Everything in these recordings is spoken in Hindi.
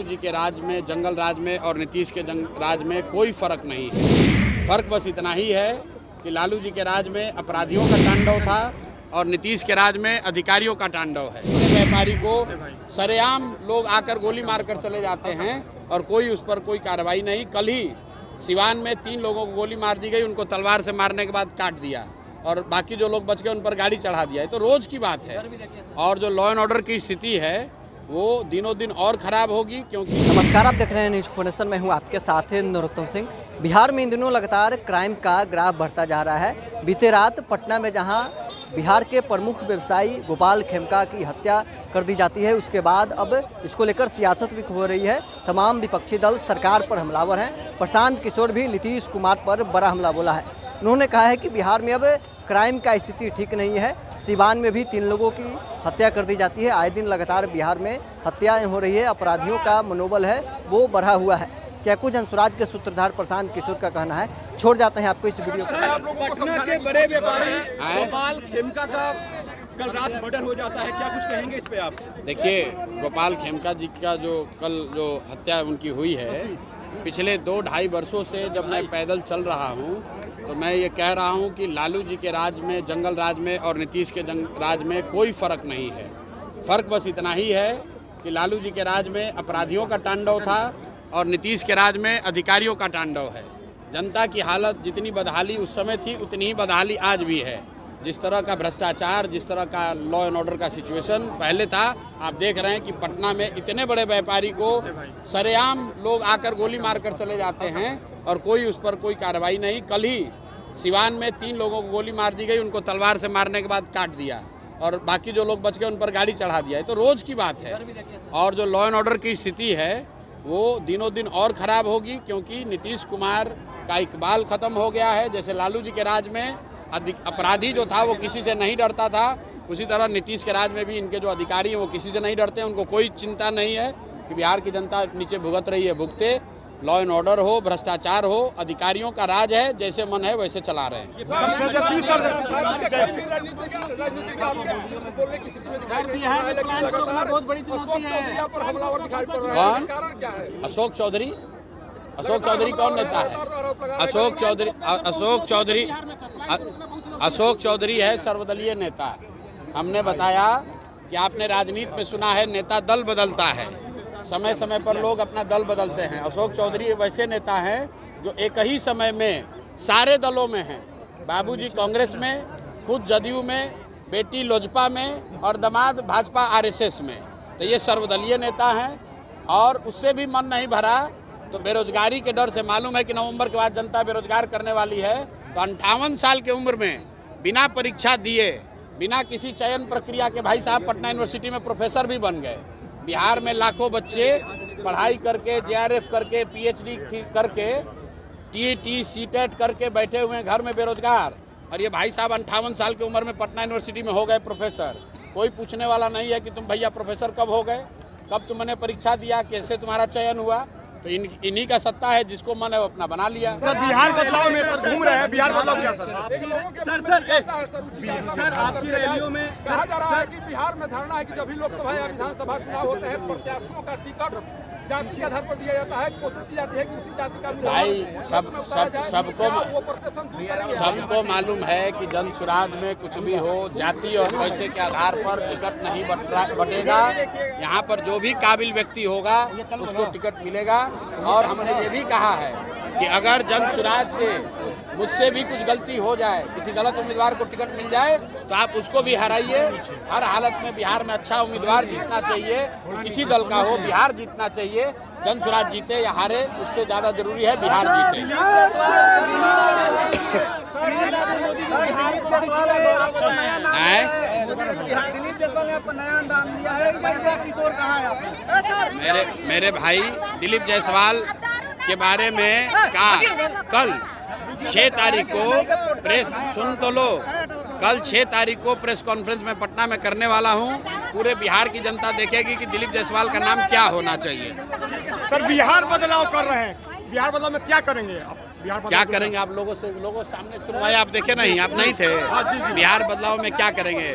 लालू जी के राज में, जंगल राज में और नीतीश के राज में कोई फर्क नहीं है। फर्क बस इतना ही है कि लालू जी के राज में अपराधियों का तांडव था और नीतीश के राज में अधिकारियों का तांडव है। व्यापारी को सरेआम लोग आकर गोली मारकर चले जाते हैं और कोई उस पर कोई कार्रवाई नहीं। कल ही सिवान में 3 लोगों को गोली मार दी गई, उनको तलवार से मारने के बाद काट दिया और बाकी जो लोग बच गए उन पर गाड़ी चढ़ा दिया। ये तो रोज की बात है और जो लॉ एंड ऑर्डर की स्थिति है वो दिनों दिन और खराब होगी। क्योंकि नमस्कार, आप देख रहे हैं न्यूज फोनेशन। मैं हूं आपके साथ नरोत्तम सिंह। बिहार में इन दिनों लगातार क्राइम का ग्राफ बढ़ता जा रहा है। बीते रात पटना में जहां बिहार के प्रमुख व्यवसायी गोपाल खेमका की हत्या कर दी जाती है, उसके बाद अब इसको लेकर सियासत भी हो रही है। तमाम विपक्षी दल सरकार पर हमलावर हैं। प्रशांत किशोर भी नीतीश कुमार पर बड़ा हमला बोला है। उन्होंने कहा है कि बिहार में अब क्राइम का स्थिति ठीक नहीं है। सिवान में भी 3 लोगों की हत्या कर दी जाती है। आए दिन लगातार बिहार में हत्याएं हो रही है। अपराधियों का मनोबल है वो बढ़ा हुआ है। क्या कुछ जनसुराज के सूत्रधार प्रशांत किशोर का कहना है, छोड़ जाते हैं आपको इस वीडियो को। पटना के बड़े व्यापारी गोपाल खेमका का कल रात मर्डर हो जाता है, क्या कुछ कहेंगे इस पे आप? देखिए, गोपाल खेमका जी का जो कल जो हत्या उनकी हुई है, पिछले 2-2.5 वर्षों से जब मैं पैदल चल रहा हूँ तो मैं ये कह रहा हूँ कि लालू जी के राज में, जंगल राज में और नीतीश के राज में कोई फर्क नहीं है। फर्क बस इतना ही है कि लालू जी के राज में अपराधियों का तांडव था और नीतीश के राज में अधिकारियों का तांडव है। जनता की हालत जितनी बदहाली उस समय थी उतनी ही बदहाली आज भी है। जिस तरह का भ्रष्टाचार, जिस तरह का लॉ एंड ऑर्डर का सिचुएशन पहले था, आप देख रहे हैं कि पटना में इतने बड़े व्यापारी को सरेआम लोग आकर गोली मारकर चले जाते हैं और कोई उस पर कोई कार्रवाई नहीं। कल ही सिवान में 3 लोगों को गोली मार दी गई, उनको तलवार से मारने के बाद काट दिया और बाकी जो लोग बच गए उन पर गाड़ी चढ़ा दिया। ये तो रोज की बात है और जो लॉ एंड ऑर्डर की स्थिति है वो दिनों दिन और खराब होगी। क्योंकि नीतीश कुमार का इकबाल खत्म हो गया है। जैसे लालू जी के राज में अपराधी जो था वो किसी से नहीं डरता था, उसी तरह नीतीश के राज में भी इनके जो अधिकारी हैं वो किसी से नहीं डरते हैं। उनको कोई चिंता नहीं है कि बिहार की जनता नीचे भुगत रही है, भुगते। लॉ एंड ऑर्डर हो, भ्रष्टाचार हो, अधिकारियों का राज है, जैसे मन है वैसे चला रहे हैं। कौन? अशोक चौधरी? अशोक चौधरी कौन नेता है? अशोक चौधरी है सर्वदलीय नेता। हमने बताया कि आपने राजनीति में सुना है नेता दल बदलता है, समय समय पर लोग अपना दल बदलते हैं। अशोक चौधरी वैसे नेता हैं जो एक ही समय में सारे दलों में हैं। बाबूजी कांग्रेस में, खुद जदयू में, बेटी लोजपा में और दामाद भाजपा RSS में। तो ये सर्वदलीय नेता हैं और उससे भी मन नहीं भरा तो बेरोजगारी के डर से, मालूम है कि नवंबर के बाद जनता बेरोजगार करने वाली है, तो 58 साल की उम्र में बिना परीक्षा दिए, बिना किसी चयन प्रक्रिया के भाई साहब पटना यूनिवर्सिटी में प्रोफेसर भी बन गए। बिहार में लाखों बच्चे पढ़ाई करके, JRF करके, PhD करके, TET CTET करके बैठे हुए हैं घर में बेरोजगार, और ये भाई साहब 58 साल की उम्र में पटना यूनिवर्सिटी में हो गए प्रोफेसर। कोई पूछने वाला नहीं है कि तुम भैया प्रोफेसर कब हो गए, कब तुमने परीक्षा दिया, कैसे तुम्हारा चयन हुआ। तो इन्हीं का सत्ता है, जिसको मन है वो अपना बना लिया। सर, बिहार बदलाव में सर घूम रहे हैं, बिहार बदलाव क्या सर? सर आपकी रैलियों में कहा जा रहा है कि बिहार में धारणा है कि जब भी लोकसभा या विधानसभा चुनाव होते हैं प्रत्याशियों का टिकट जाति के आधार पर दिया जाता है। कोशिश की जाती है कि उसी जाति का भाई सबको मालूम है कि जनसुराज में कुछ भी हो, जाति और पैसे के आधार पर टिकट नहीं बटेगा। यहाँ पर जो भी काबिल व्यक्ति होगा उसको टिकट मिलेगा। और हमने ये भी कहा है कि अगर जनसुराज से मुझसे भी कुछ गलती हो जाए, किसी गलत उम्मीदवार को टिकट मिल जाए तो आप उसको भी हराइए। हर हालत में बिहार में अच्छा उम्मीदवार जीतना चाहिए, किसी दल का हो, बिहार जीतना चाहिए। जनसुराज जीते या हारे उससे ज़्यादा जरूरी है बिहार जीते। मेरे भाई दिलीप जायसवाल के बारे में कहा कल 6 तारीख को प्रेस, सुन तो लो, कल 6 तारीख को प्रेस कॉन्फ्रेंस में पटना में करने वाला हूं। पूरे बिहार की जनता देखेगी कि दिलीप जायसवाल का नाम क्या होना चाहिए। सर, बिहार बदलाव कर रहे हैं, बिहार बदलाव में क्या करेंगे आप? क्या करेंगे आप लोगों सामने सुनवाई आप देखे नहीं, आप नहीं थे। बिहार बदलाव में क्या करेंगे?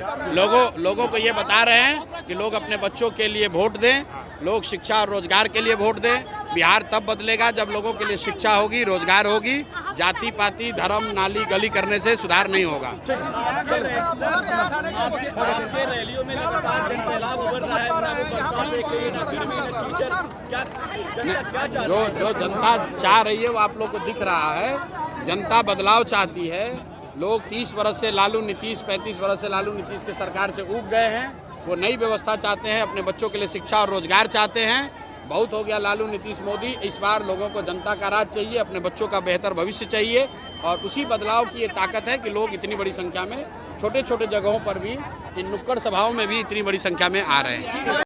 लोगों को ये बता रहे हैं कि लोग अपने बच्चों के लिए वोट दें लोग शिक्षा और रोजगार के लिए वोट दें। बिहार तब बदलेगा जब लोगों के लिए शिक्षा होगी, रोजगार होगी। जाति पाति धर्म नाली गली करने से सुधार नहीं होगा। आपके रैलियों में लगातार जनसैलाब उमड़ रहा है, ना वो बरसात देख रही है, ना गर्मी, ना कीचड़। क्या जनता क्या चाह रही है? जो जनता चाह रही है वो आप लोग को दिख रहा है। जनता बदलाव चाहती है। लोग 30 बरस से लालू नीतीश, 35 बरस से लालू नीतीश के सरकार से ऊब गए हैं। वो नई व्यवस्था चाहते हैं, अपने बच्चों के लिए शिक्षा और रोजगार चाहते हैं। बहुत हो गया लालू नीतीश मोदी। इस बार लोगों को जनता का राज चाहिए, अपने बच्चों का बेहतर भविष्य चाहिए। और उसी बदलाव की ये ताकत है कि लोग इतनी बड़ी संख्या में छोटे छोटे जगहों पर भी, इन नुक्कड़ सभाओं में भी इतनी बड़ी संख्या में आ रहे हैं।